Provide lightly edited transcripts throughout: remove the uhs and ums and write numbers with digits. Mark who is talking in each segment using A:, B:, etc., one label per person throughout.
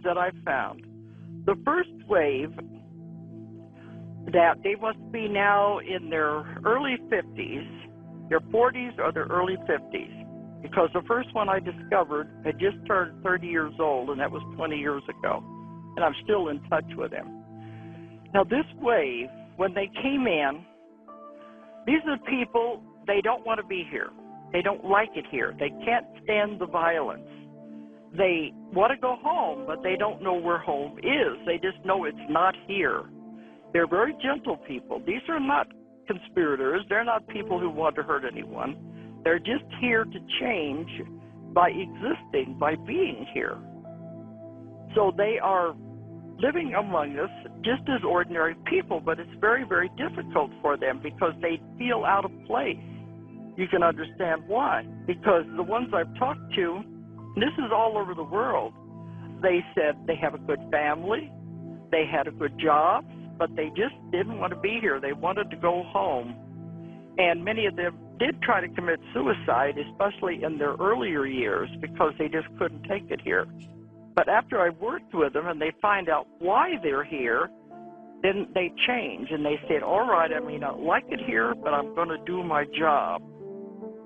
A: waves that I found. The first wave, that they must be now in their early 50s, their 40s or their early 50s, because the first one I discovered had just turned 30 years old, and that was 20 years ago, and I'm still in touch with him. Now this wave, when they came in, these are the people, they don't want to be here. They don't like it here. They can't stand the violence. They want to go home, but they don't know where home is. They just know it's not here. They're very gentle people. These are not conspirators. They're not people who want to hurt anyone. They're just here to change by existing, by being here. So they are living among us just as ordinary people, but it's very, very difficult for them because they feel out of place. You can understand why. Because the ones I've talked to, and this is all over the world, they said they have a good family, they had a good job, but they just didn't want to be here. They wanted to go home. And many of them did try to commit suicide, especially in their earlier years, because they just couldn't take it here. But after I worked with them and they find out why they're here, then they change and they said, all right, I may not like it here, but I'm going to do my job.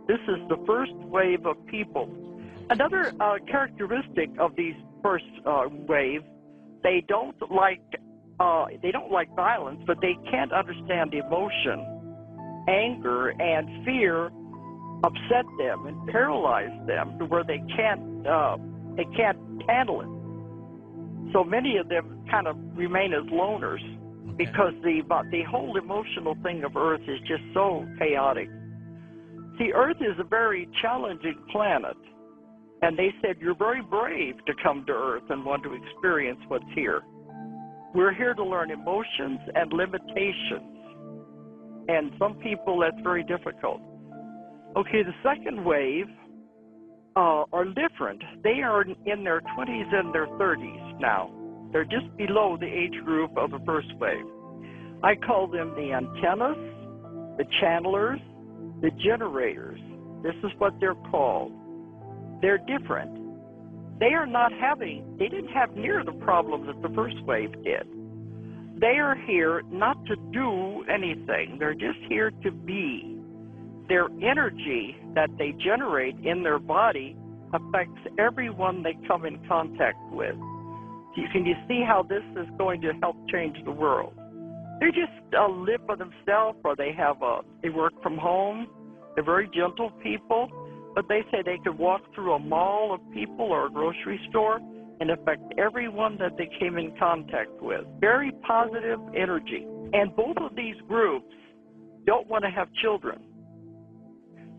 A: This is the first wave of people. Another characteristic of these first wave, they don't like violence, but they can't understand emotion. Anger and fear upset them and paralyze them to where they can't handle it. So many of them kind of remain as loners because the whole emotional thing of Earth is just so chaotic. See, Earth is a very challenging planet, and they said you're very brave to come to Earth and want to experience what's here. We're here to learn emotions and limitations. And some people, that's very difficult. Okay, the second wave are different. They are in their 20s and their 30s now. They're just below the age group of the first wave. I call them the antennas, the channelers, the generators. This is what they're called. They're different. They didn't have near the problem that the first wave did. They are here not to do anything. They're just here to be. Their energy that they generate in their body affects everyone they come in contact with. Can you see how this is going to help change the world? They just live for themselves, or they work from home. They're very gentle people, but they say they could walk through a mall of people or a grocery store and affect everyone that they came in contact with. Very positive energy. And both of these groups don't want to have children.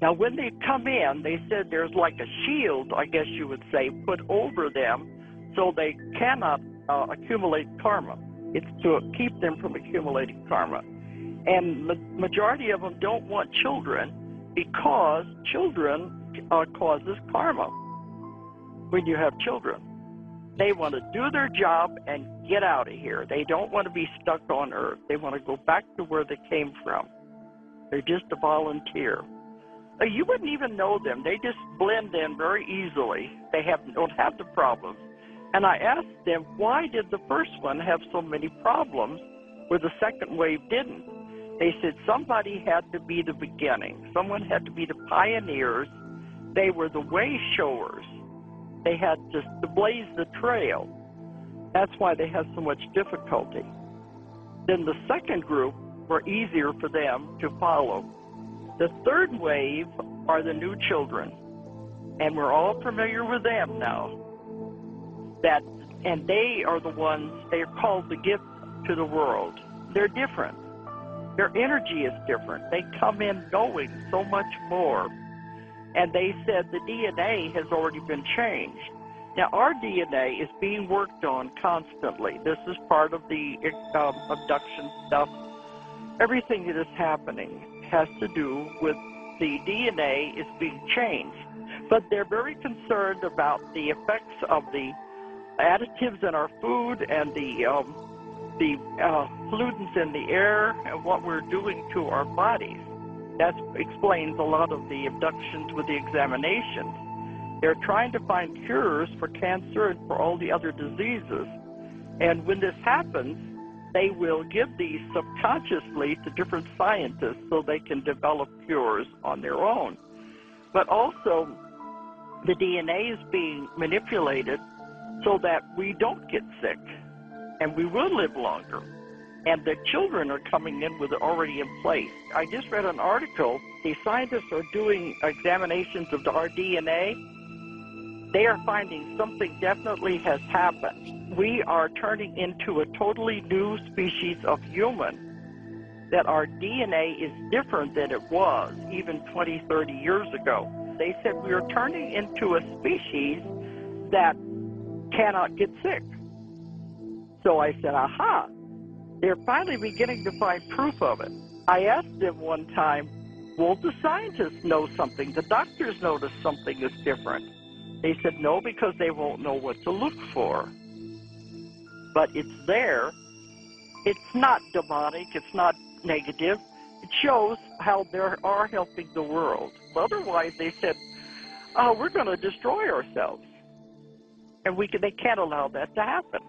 A: Now, when they come in, they said there's like a shield, I guess you would say, put over them so they cannot accumulate karma. It's to keep them from accumulating karma. And the majority of them don't want children because children causes karma when you have children. They want to do their job and get out of here. They don't want to be stuck on Earth. They want to go back to where they came from. They're just a volunteer. You wouldn't even know them. They just blend in very easily. They don't have the problems. And I asked them, why did the first one have so many problems where the second wave didn't? They said somebody had to be the beginning. Someone had to be the pioneers. They were the way showers. They had to blaze the trail. That's why they had so much difficulty. Then the second group were easier for them to follow. The third wave are the new children, and we're all familiar with them now. And they are the ones, they are called the gift to the world. They're different. Their energy is different. They come in knowing so much more. And they said the DNA has already been changed. Now, our DNA is being worked on constantly. This is part of the abduction stuff. Everything that is happening has to do with the DNA is being changed. But they're very concerned about the effects of the additives in our food and the pollutants in the air and what we're doing to our bodies. That explains a lot of the abductions with the examinations. They're trying to find cures for cancer and for all the other diseases. And when this happens, they will give these subconsciously to different scientists so they can develop cures on their own. But also, the DNA is being manipulated so that we don't get sick and we will live longer. And the children are coming in with it already in place. I just read an article. The scientists are doing examinations of our DNA. They are finding something definitely has happened. We are turning into a totally new species of human, that our DNA is different than it was even 20, 30 years ago. They said we are turning into a species that cannot get sick. So I said, aha, they're finally beginning to find proof of it. I asked them one time, well, the scientists know something, the doctors notice something is different. They said no, because they won't know what to look for. But it's there. It's not demonic. It's not negative. It shows how they are helping the world. Otherwise, they said, oh, we're going to destroy ourselves. And they can't allow that to happen.